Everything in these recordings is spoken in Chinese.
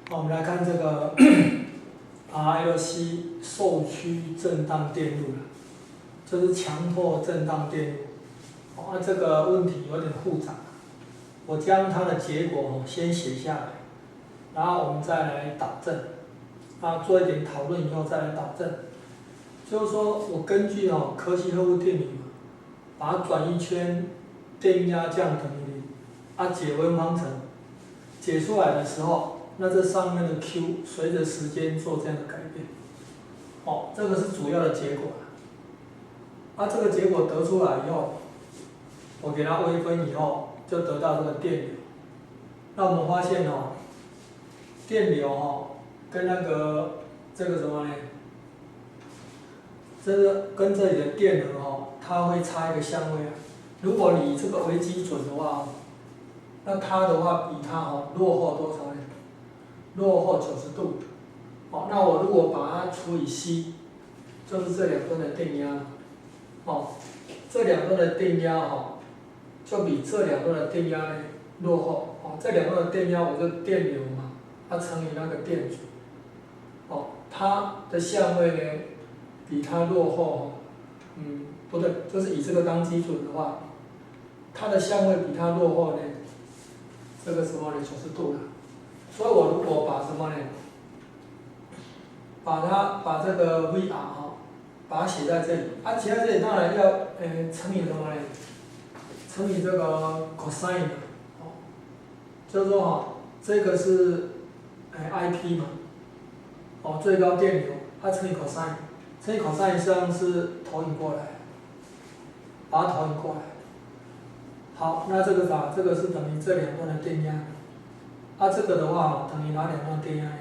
好，我们来看这个RLC 受区震荡电路了，就是强迫震荡电路。这个问题有点复杂，我将它的结果先写下来，然后我们再来导正，做一点讨论以后再来导正。就是说我根据科西赫夫定理嘛，把它转一圈，电压降等于0，解微分方程，解出来的时候，那这上面的 Q 随着时间做这样的改变，这个是主要的结果。这个结果得出来以后，我给它微分以后，就得到这个电流。那我们发现电流跟那个这个什么呢？这个跟这里的电荷它会差一个相位啊。如果你以这个为基准的话，那它的话比它落后多少呢？落后90度。那我如果把它除以 C， 就是这两端的电压。这两端的电压就比这两端的电压呢落后。这两端的电压我就电流嘛，它乘以那个电阻。它的相位呢比它落后，不对，就是以这个当基准的话，它的相位比它落后呢，这个什么呢90度了。所以我如果把什么呢？把这个 VR 把它写在这里，写在这里当然要乘以什么呢？乘以这个 cosine 就是说这个是IP 嘛，最高电流，乘以 cosine， 乘以 cosine 实际上是投影过来，把它投影过来。好，那这个这个是等于这两端的电压，这个的话等于哪两段电压呢？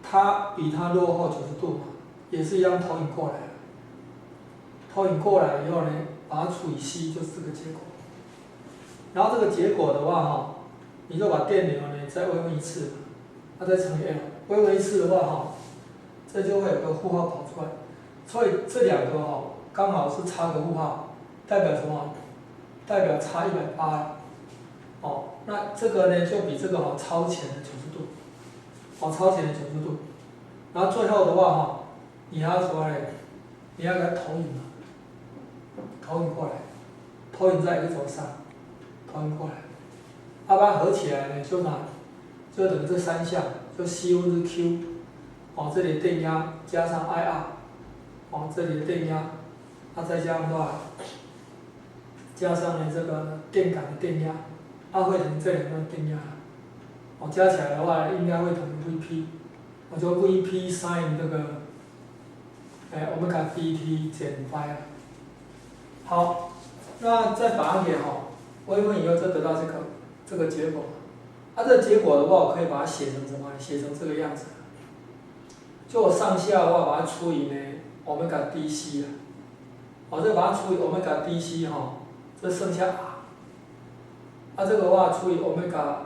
它比它落后90度嘛，也是一样投影过来。投影过来以后呢，把它除以 C 就是这个结果。然后这个结果的话你就把电流呢再微分一次，再乘以 L， 微分一次的话这就会有个负号跑出来。所以这两个刚好是差个负号，代表什么？代表差180。那这个呢就比这个超前的90度。超前的90度，然后最后的话你要什么呢？你要给它投影嘛，投影过来，投影在一个轴上，投影过来，把它合起来呢，就等于这三项，就 C 分之 Q， 这里的电压加上 IR， 这里的电压，再加上多少？加上呢这个电感的电压，会等于这两段电压。加起来的话，应该会等于 Vp， 我就 Vp sin 这个omega dt 减 phi。好，那再把它给微分以后，就得到这个结果。这个结果的话，我可以把它写成什么？写成这个样子。就我上下的话，把它除以呢 omega dc 再把它除以 omega dc 这剩下 r。这个的话除以 omega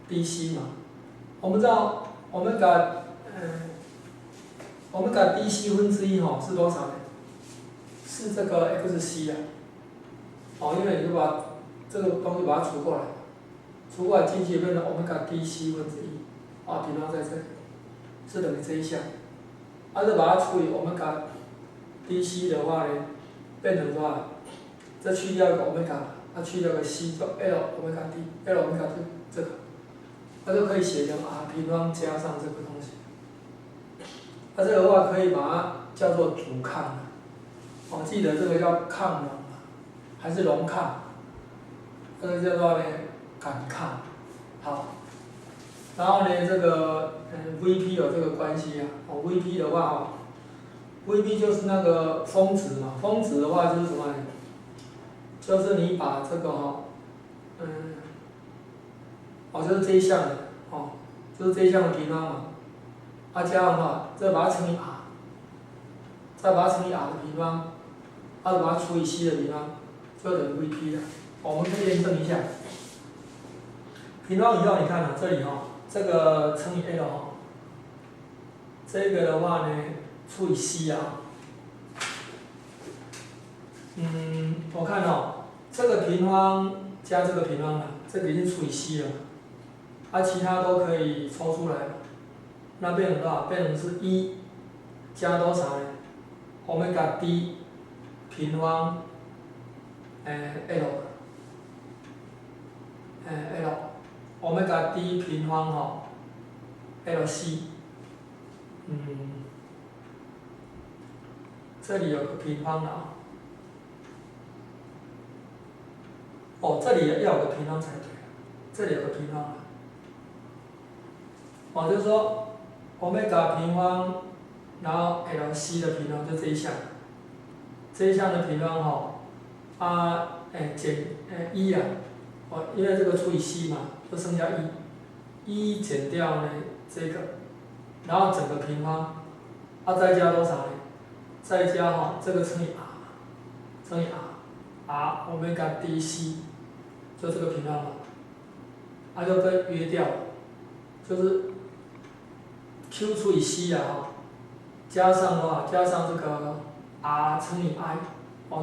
dc 嘛，我们知道omega dc 分之1是多少呢？是这个 xc 因为你就把这个东西把它除过来，除过来进去变成 omega dc 分之1，平方在这里，是等于这一项。再把它除以 omega dc 的话呢，变成多少？这去掉一个 omega， 去掉个 c， 就 l omega d， l omega 这个。就可以写成 r 平方加上这个东西。这个的话可以把它叫做阻抗。记得这个叫抗容还是容抗？这个叫做呢感抗。好，然后呢这个Vp 有这个关系Vp 的话Vp 就是那个峰值嘛，峰值的话就是什么呢？就是你把这个就是这一项的，就是这一项的平方嘛，加上的话，再把它乘以 r， 再把它乘以 r 的平方，再把它除以 c 的平方，就等于 Vp 了。我们可以验证一下。平方以后，你看这里这个乘以 l 这个的话呢除以 c 我看这个平方加这个平方这个已经除以 c 了。其他都可以抽出来嘛，那变成多少？变成是1加多少呢？欧米伽 d 平方，L，L，欧米伽 d 平方LC，这里有个平方了这里要有个平方才对，这里有个平方了。就是说，欧米伽平方，然后 LC 的平方就这一项，这一项的平方减1啊，因为这个除以 c 嘛，就剩下1减掉呢这个，然后整个平方，再加多少呢？再加这个乘以 r， 乘以 r 欧米伽 dc， 就这个平方嘛，就跟约掉，就是 q 除以 c 啊，加上加上这个 r 乘以 i，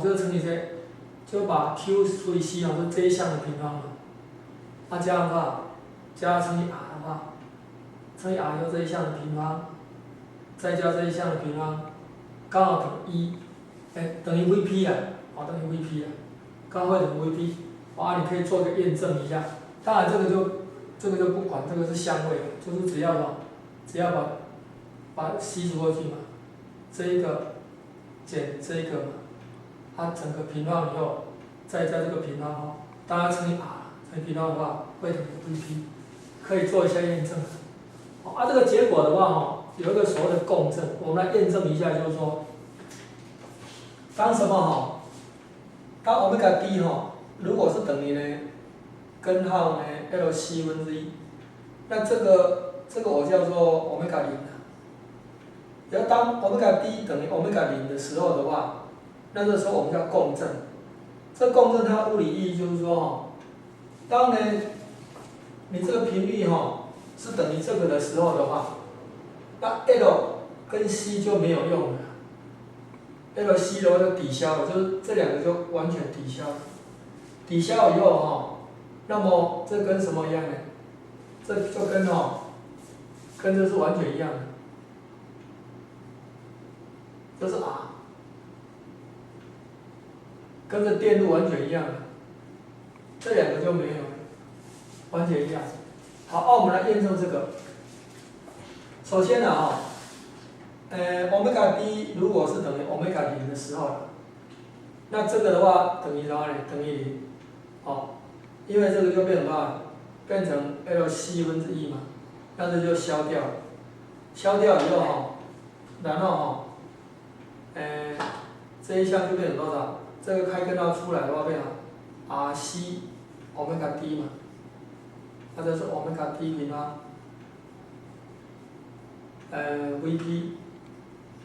就是乘以这，就把 q 除以 c 是这一项的平方嘛，加上多少？加乘以 r 的话，乘以 r 就这一项的平方，再加这一项的平方，刚好等于等于 Vp 啊，等于 Vp 啊，刚好会等于 Vp，你可以做个验证一下。当然这个就不管，这个是相位，就是只要把 c 除过去嘛，这一个减这一个嘛，它整个平方以后，再加这个平方当然乘以 r， 乘以平方的话会等于 Vp， 可以做一下验证。这个结果的话有一个所谓的共振，我们来验证一下，就是说，当什么当欧米伽 d 如果是等于呢根号呢 LC 分之1，那这个我叫做欧米伽0啊。然后当欧米伽 d 等于欧米伽0的时候的话，那这时候我们叫共振。这共振它物理意义就是说当呢你这个频率是等于这个的时候的话，那 L 跟 C 就没有用了。LC 的话就抵消了，就是这两个就完全抵消了。抵消以后那么这跟什么一样呢？这就跟这是完全一样的。这是 R， 跟这电路完全一样的，这两个就没有了，完全一样。好，我们来验证这个。首先欧米伽 d 如果是等于欧米伽0的时候，那这个的话等于多少呢？等于0，因为这个就变成多少？变成 LC 分之1嘛，那这就消掉了。消掉以后然后这一项就变成多少？这个开根号出来的话变成 RC 欧米伽 d 嘛，那这是欧米伽 d 平方，Vp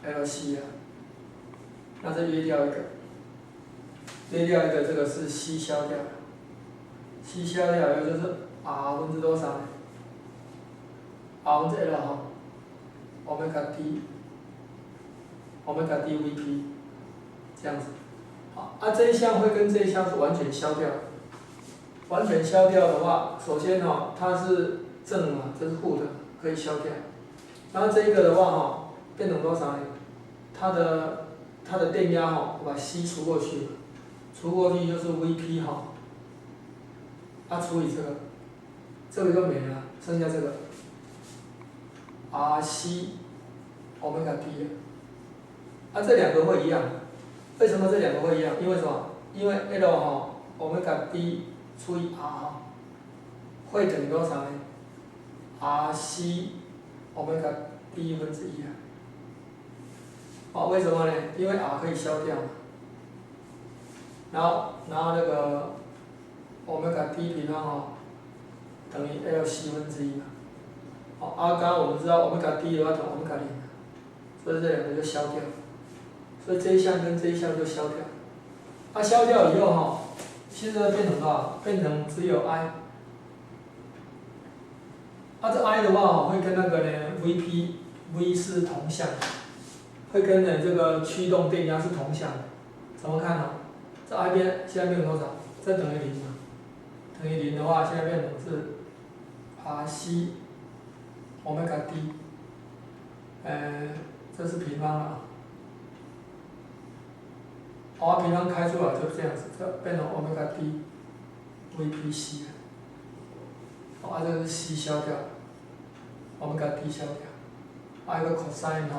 LC 啊，那这约掉一个，这个是 C 消掉，C 消掉以后就是 R 分之多少呢 ？R 分之 L欧米伽 d， 欧米伽 d Vp， 这样子。这一项会跟这一项是完全消掉。完全消掉的话，首先它是正嘛，这是负的，可以消掉。然后这一个的话变成多少呢？它的电压我把 C 除过去，除过去就是 Vp 除以这个就没了，剩下这个 RC 欧米伽 d 这两个会一样。为什么这两个会一样？因为什么？因为 L 欧米伽 d 除以 R 会等于多少呢 ？RC 欧米伽 d 分之1为什么呢？因为 R 可以消掉嘛。然后那个欧米伽 d 平方等于 LC 分之1嘛。刚刚我们知道欧米伽 d 的话等于欧米伽0，所以这两个就消掉。所以这一项跟这一项就消掉。消掉以后现在变成多少？变成只有 I。这 I 的话会跟那个呢 V 是同向的，会跟这个驱动电压是同向的。怎么看这 I 现在变成多少？这等于0嘛？等于0的话，现在变成是把 c 欧米伽 d， 这是平方啊，平方开出来就这样子，这变成欧米伽 d VPC 了。这个是 c 消掉，欧米伽 d 消掉，一个 cosine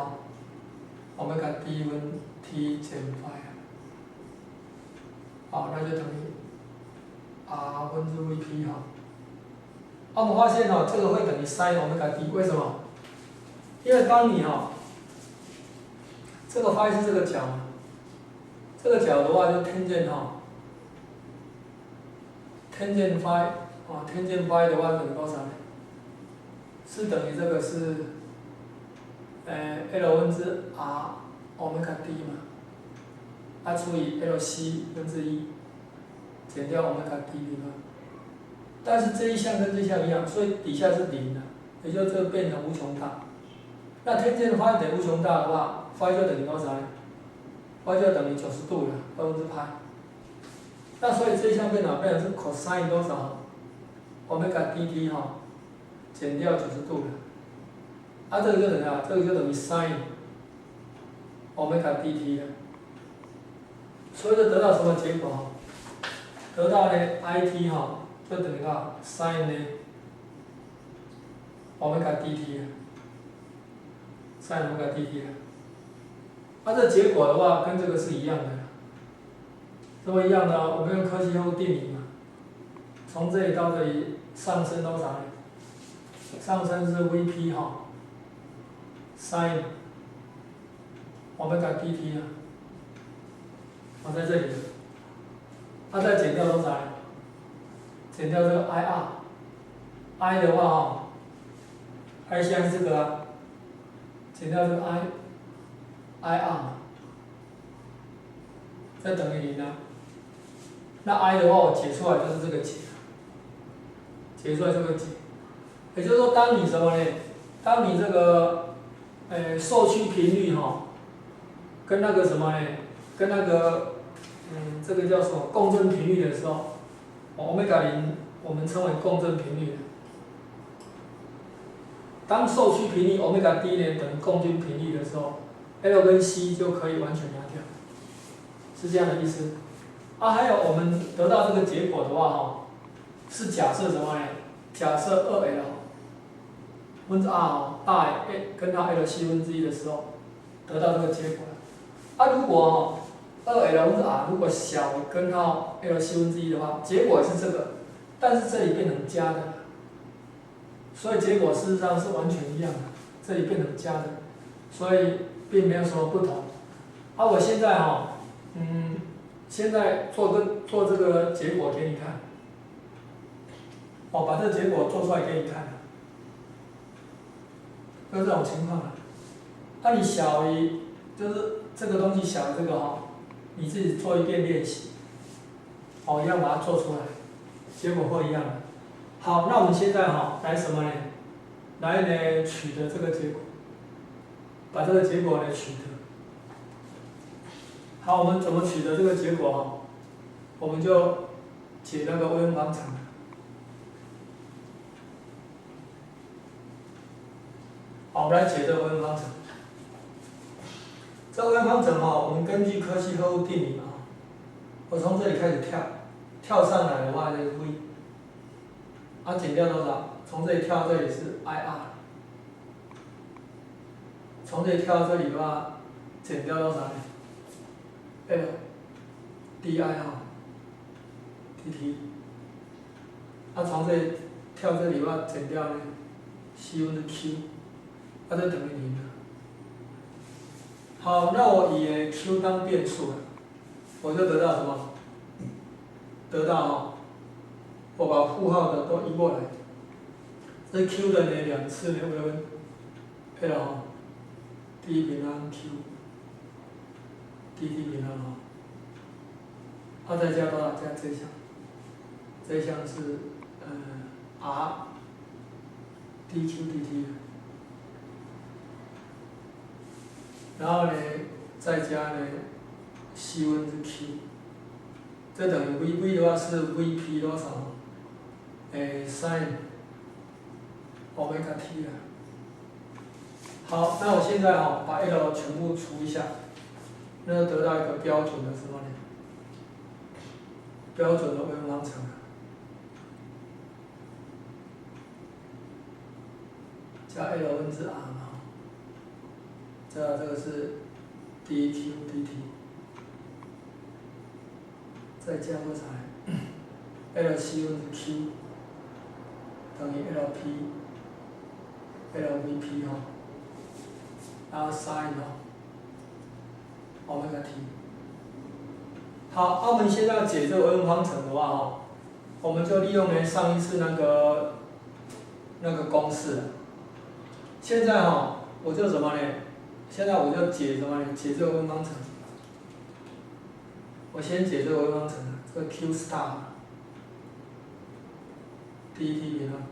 欧米伽 d 分 t 减 phi 那就等于 r 分之 Vp 我们发现这个会等于 sin 欧米伽 d， 为什么？因为当你这个 phi 是这个角嘛，这个角的话就tangent tangent phi tangent phi 的话等于多少呢？是等于这个是L 分之 r 欧米伽 d 嘛，除以 LC 分之一减掉欧米伽 d 平方。但是这一项跟这一项一样，所以底下是零的，也就是这变成无穷大。那tangent phi等于无穷大的话 ，phi 就等于多少呢 ？phi 就等于90度了，2分之派。那所以这一项变成是 cosine 多少？欧米伽 dt 减掉90度了。这个就等于这个就等于 sin 欧米伽 dt 了。所以就得到什么结果？得到呢 it 就等于sin 呢欧米伽 dt 了。sin 欧米伽 dt 了。这结果的话跟这个是一样的。这么一样的，我们用柯西后定理嘛，从这里到这里上升多少呢？上升是 Vp sin 欧米伽 dt 在这里。再减掉多少？减掉这个 ir，i 的话i 现在是这个减掉这个 ir 再等于0那 i 的话我解出来就是这个解，解出来这个解，也就是说当你什么呢？当你这个受屈频率跟那个什么呢？跟那个这个叫什么共振频率的时候，欧米伽0我们称为共振频率。当受屈频率欧米伽 d 呢等于共振频率的时候 ，L 跟 C 就可以完全拿掉，是这样的意思。还有我们得到这个结果的话是假设什么呢？假设2L 分之 r 大于跟它 LC 分之一的时候，得到这个结果。如果2L 分之 r 如果小于根号 LC 分之一的话，结果是这个，但是这里变成加的，所以结果事实上是完全一样的，这里变成加的，所以并没有什么不同。我现在现在做这个结果给你看，把这个结果做出来给你看，就这种情况了。你小于就是这个东西小于这个你自己做一遍练习，一样把它做出来，结果会一样的。好，那我们现在来什么呢？来呢取得这个结果，把这个结果呢取得。好，我们怎么取得这个结果我们就解那个微分方程。好，我们来解这个微分方程。这个微分方程我们根据柯西呵护定理我从这里开始跳上来的话就是 v，减掉多少？从这里跳到这里是 ir， 从这里跳到这里的话，减掉多少呢 ？l di dt， 从这里跳这里的话，减掉呢 c 分之 q， 这等于0了。好，那我以 q 当变数我就得到什么？得到我把负号的都移过来，这 q 的呢2次呢微分 l d 平方 q dt 平方再加多少？加这一项，这一项是r dq dt， 然后呢再加呢 c 分之 q。这等于 v 的话是 vp 多少？sin 欧米伽 t 了。好，那我现在把 L 全部除一下，那就得到一个标准的什么呢？标准的微分方程。加 L 分之 r 嘛，这个是 dq dt， 再加多少呢 ？Lc 分之 q 等于 LVP 然后 sin 欧米伽 t。好，那我们现在解这个微分方程的话我们就利用上一次那个公式了。现在我就什么呢？现在我就解什么呢？解这个微分方程。我先解这个微分方程，这个 q star dt 平方。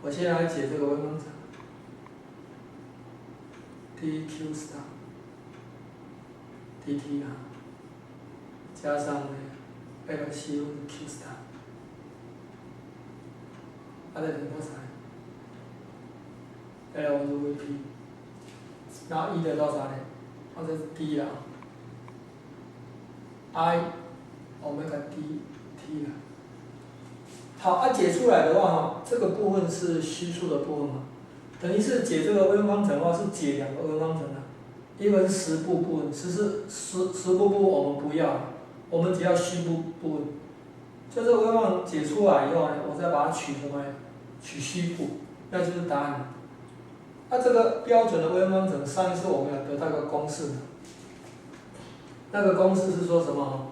我现在来解这个微分方程 dq star dt 加上Lc 分之 q star， 它再等于多少？L 分之 Vp， 然后 E 的多少呢？这是 D 了，I 欧米伽 dt 了。好，解出来的话这个部分是虚数的部分嘛，等于是解这个微分方程的话是解两个微分方程的，一个是实部部分，实部部分我们不要，我们只要虚部部分。就这个微分方程解出来以后呢，我再把它取什么呢？取虚部，那就是答案了。那这个标准的微分方程，上一次我们有得到一个公式，那个公式是说什么？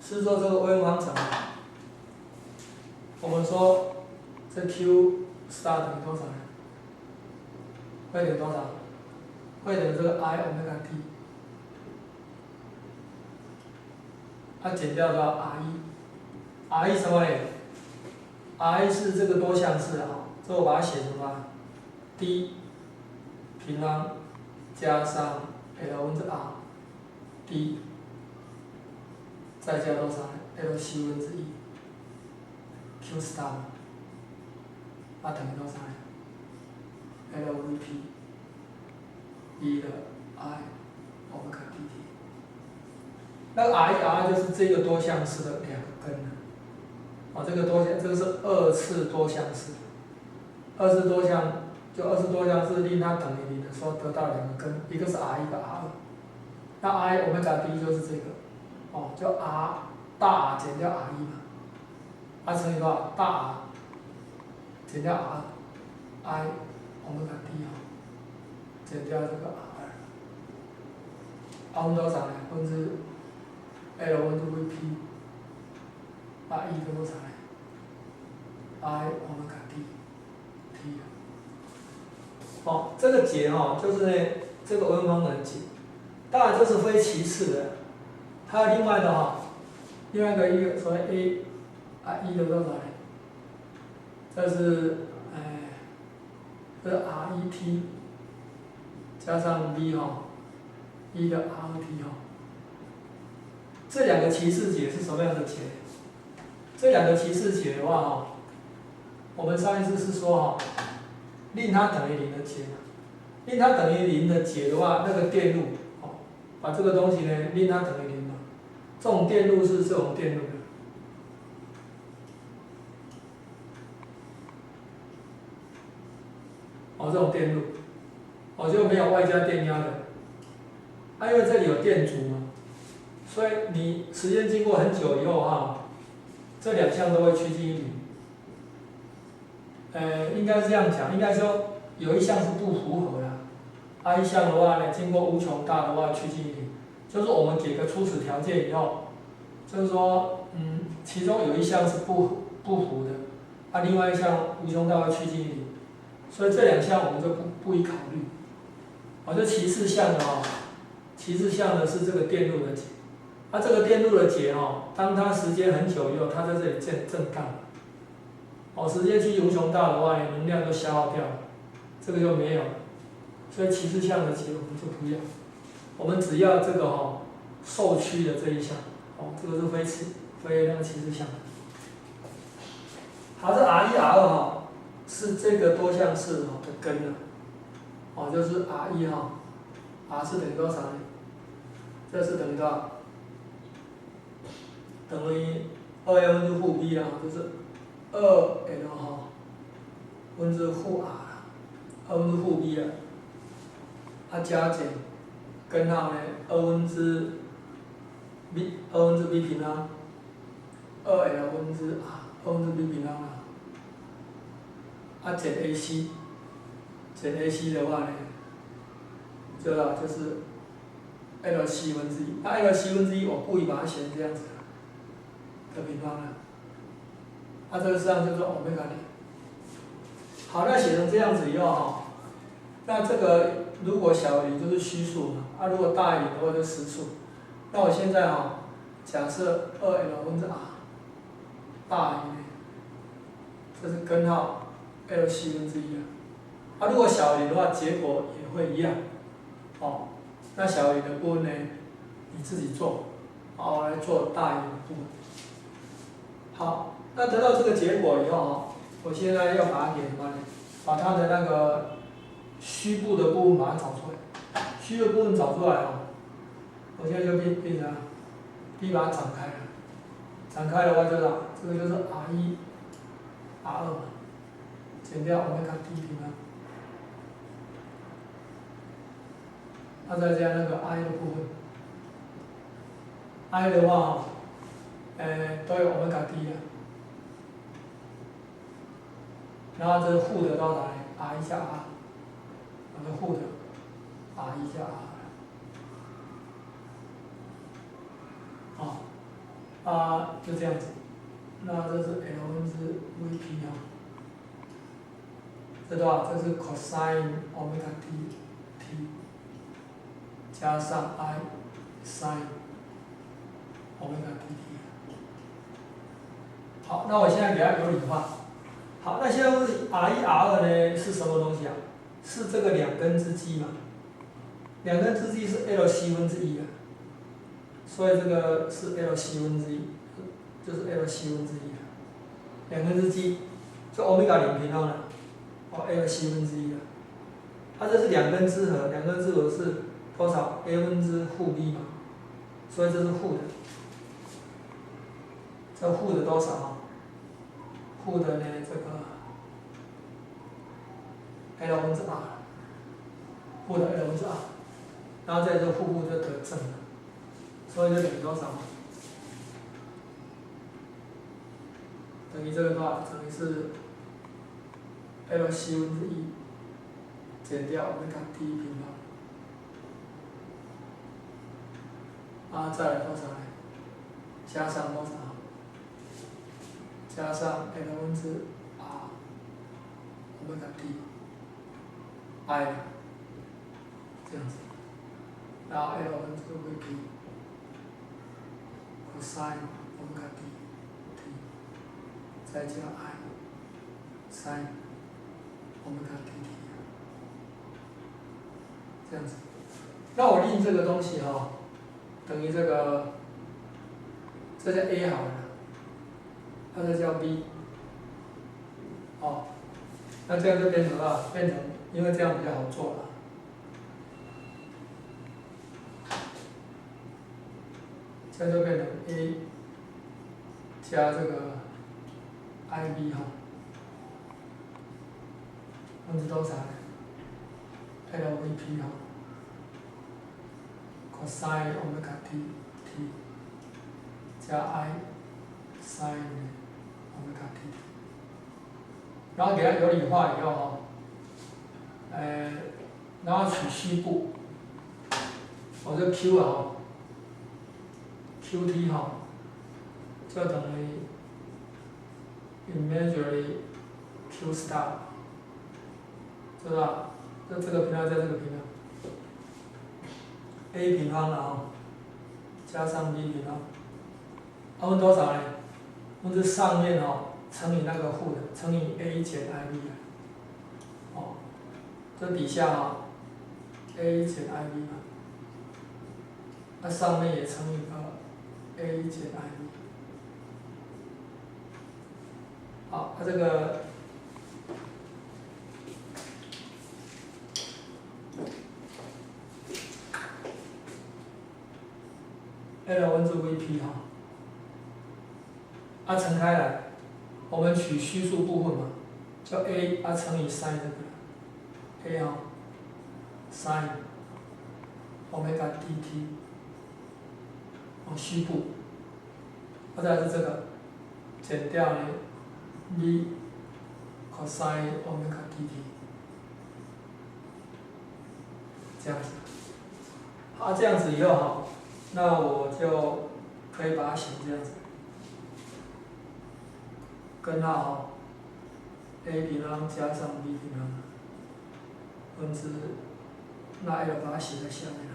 是说这个微分方程，我们说这 q star 等于多少呢？会等于多少？会等于这个 I 欧米伽 t， 它减掉多少 r1 什么呢？r1是这个多项式这我把它写什么 ？d 平方加上 L 分之 r d， 再加多少呢 ？Lc 分之1 q star， 等于多少呢 ？LVP 1的 I 欧米伽 dt。那个 r1、r2就是这个多项式的两个根这个这个是二次多项式，二次多项式令它等于0的时候得到两个根，一个是 r1， 一个 r2。那 I 欧米伽 d 就是这个，就 r 大 R 减掉 r1 嘛，乘以多少？大 R 减掉 r，I 欧米伽 d 减掉这个 r2， 分多少呢？分之 L 分之 Vp， E 跟多少呢 ？I 欧米伽 d t。这个解就是这个微分方程解，当然这是非其次的，还有另外的另外一个所谓 A，E 的多少呢？这是这是 R1T 加上 V，E 的 R2T 这两个其次解是什么样的解？这两个其次解的话我们上一次是说令它等于0的解，令它等于0的解的话，那个电路把这个东西呢令它等于0嘛，这种电路是这种电路的。这种电路，就没有外加电压的，因为这里有电阻嘛，所以你时间经过很久以后这两项都会趋近于0。应该这样讲，应该说有一项是不符合的，一项的话呢，经过无穷大的话趋近于0，就是我们给个初始条件以后，就是说其中有一项是不符的，另外一项无穷大会趋近于0。所以这两项我们就不予考虑。这其次项的其次项的是这个电路的解。这个电路的解当它时间很久以后，它在这里震荡。时间趋近无穷大的话，能量都消耗掉了，这个就没有了。所以其次项的解我们就不要，我们只要这个受趋的这一项，这个是非那个其次项。好，这 R1、R2哈是这个多项式哈的根啊，哦，就是 R1哈 ，R 是等于多少呢？这是等于多少？等于2L 分之负 B 啦，就是2L 哈分之负 R，2分之负 B 啊，加减根号呢2分之 B 平方，2L 分之 R，2分之 B 平方减 AC， 减 AC 的话呢，知道就是 L 7分之一，L 7分之一我故意把它写成这样子的平方这个实际上就是欧米伽0。好，那写成这样子以后哈，那这个如果小于0就是虚数嘛，如果大于0的话就实数。那我现在假设2L 分之 R 大于呢，这是根号 L 7分之一如果小于0的话，结果也会一样。那小于0的部分呢，你自己做，我来做大于0的部分。好，那得到这个结果以后我现在要把它给什么呢？把它的那个虚部的部分把它找出来，虚的部分找出来我现在就变成，B 把它展开了，展开的话就是这个就是 R1、R2嘛，减掉我们看 D 平方，再加那个 I 的部分 ，I 的话都有我们看 D 的，然后这是负的多少呢 ？R1 加 R， 我们负的 R1 加 R。就这样子，那这是 L 分之 VP 这多少？这是 cosine 欧米伽 T 加上 I sin 欧米伽 T。好，那我现在给它有理化。好，那现在问题 R1、R2呢是什么东西是这个两根之积嘛？两根之积是 L 7分之一所以这个是 L 7分之一，就是 L 7分之一两根之积，就欧米伽0平方了，L 7分之一这是两根之和，两根之和是多少 ？A 分之负 B 嘛，所以这是负的，这负的多少负的呢这个 L 分之 R， 负的 L 分之 R， 然后再这负就得正了。所以就等于多少？等于这个多少？等于是 L 7分之一减掉我们看 D 平方，再来多少呢？加上多少？加上 L 分之 R， 我们看 D，I 这样子，然后 L 分之 VP。cosine 欧米伽 t， 再加 I sin 欧米伽 t， 这样子。那我令这个东西等于这个，这叫 A 好了，这叫 B， 那这样就变成因为这样比较好做了。这就变成 A 加这个 IB 分之多少呢 ？LVP cosine 欧米伽 t 加 I sin 欧米伽 t， 然后给它有理化以后然后取虚部，我这 Q QT 就等于 imaginary Q star， 知道？这个平方加这个平方 ，A 平方了加上 B 平方，分多少呢？分之上面乘以那个负的，乘以 A 减 IB 这底下A 减 IB 嘛，那上面也乘以个 A 减 IB。好，这个L 分之 Vp 乘开来，我们取虚数部分嘛，叫 A 乘以 sin 这个 A sin 欧米伽 dt 虚部，再来是这个减掉呢 V cosine 欧米伽 dt 这样子。好，这样子以后那我就可以把它写这样子。根号 a 平方加上 b 平方分之，那 L 把它写在下面了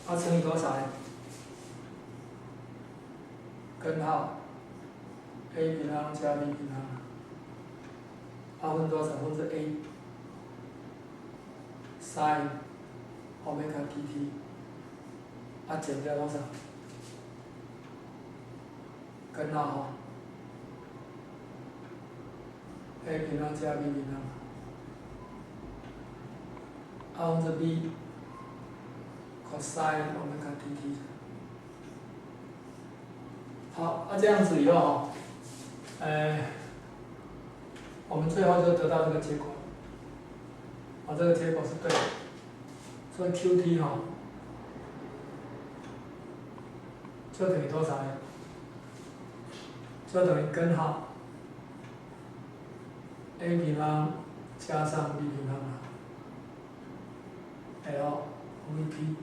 ，Vp， 乘以多少呢？根号 a 平方加 b 平方，分多少？分之 a sin 欧米伽 dt， 减掉多少？根号a 平方加 b 平方，分之 b cosine 欧米伽 dt。好，这样子以后我们最后就得到这个结果。这个结果是对的，所以 Qt 就等于多少呢？就等于根号 a 平方加上 b 平方L Vp，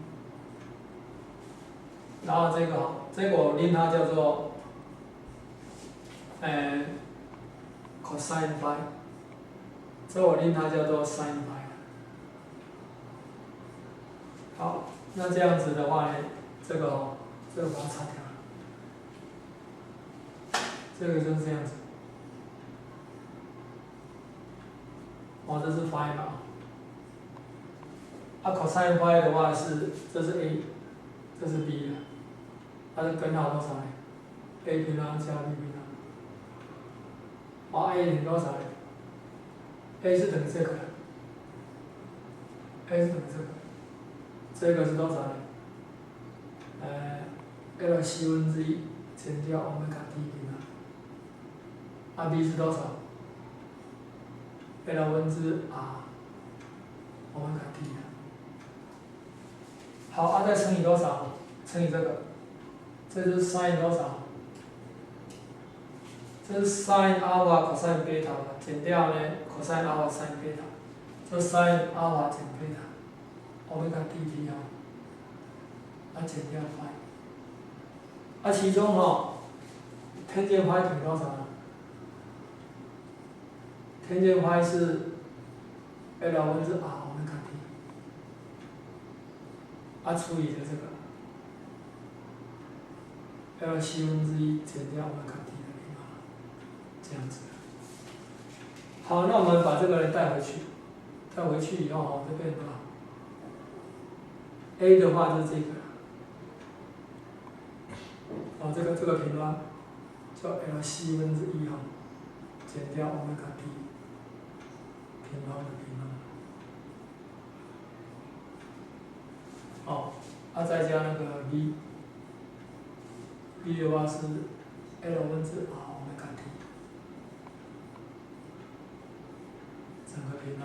然后这个我令它叫做cosine phi， 这我令它叫做 sin phi。好，那这样子的话呢，这个把它擦掉了，这个就是这样子。这是 phi 嘛，cosine phi 的话这是 a， 这是 b 的，它的根号多少呢 ？a 平方加 b 平方。a 等于多少呢 ？a 是等于这个 ，a 是等于这个。这个是多少呢？L 西分之一减掉欧米伽 d 平方。b 是多少 ？L 分之 r 欧米伽 d。好，再乘以多少？乘以这个，这就是 sin 多少？这是 sin alpha cosine beta 减掉呢 cosine alpha sin beta， 这 sin alpha 减 beta。欧米伽 dt 减掉 phi， 其中tangent phi 等于多少呢？ tangent phi 是 L 分之 r 欧米伽 d， 除以的这个 L 西分之一减掉欧米伽 d 的平方，这样子。好，那我们把这个人带回去，以后就变多少？ a 的话就是这个，这个平方叫 L 西分之一减掉欧米伽 d 平方的平方，再加那个 v 的话是 L 分之 r 欧米伽 d 整个平方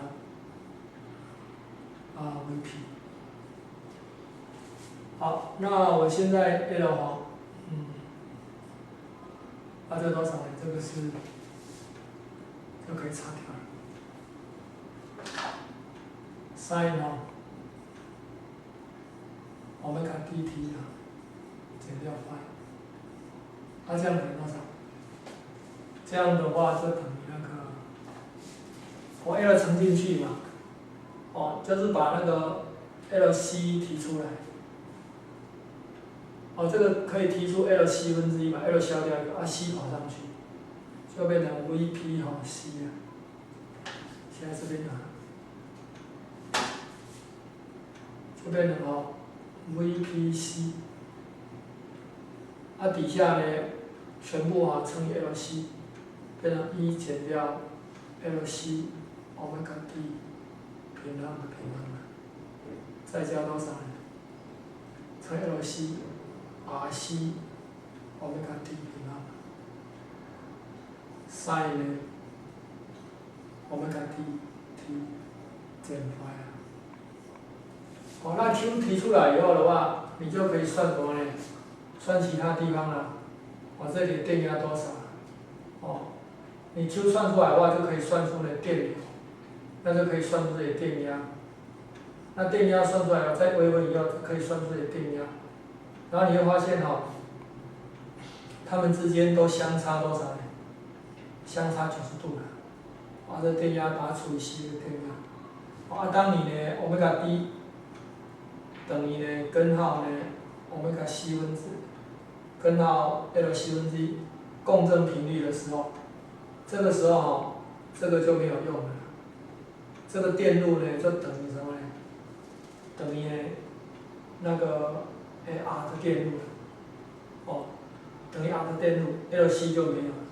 ，Vp。好，那我现在 L 这多少呢？这个是就可以擦掉了。sin 欧米伽 dt 减掉 phi， 这样等于多少？这样的话就等于那个我 L 乘进去嘛，就是把那个 LC 提出来。这个可以提出 L 西分之一嘛 ，L 消掉一个，C 跑上去，就变成 Vp C 现在这边就变成Vp C，底下呢全部乘以 LC， 变成1减掉 LC 欧米伽 t 平方的平方，再加多少呢？乘 LC RC 欧米伽 t 平方，sin 呢欧米伽 t 减 phi 啊。好，那 Q 提出来以后的话，你就可以算什么呢？算其他地方了。这里电压多少？你 Q 算出来的话，就可以算出的电流，那就可以算出这里电压。那电压算出来了，再微分以后可以算出这里电压。然后你会发现它们之间都相差多少呢？相差90度了。这电压把它除以 C 的电压。当你呢欧米伽 d 等于呢根号呢欧米伽 C 分之根号 L/C 分之一共振频率的时候，这个时候这个就没有用了。这个电路呢就等于什么呢？等于那个R 的电路，等于 R 的电路 ，L/C 就没有了。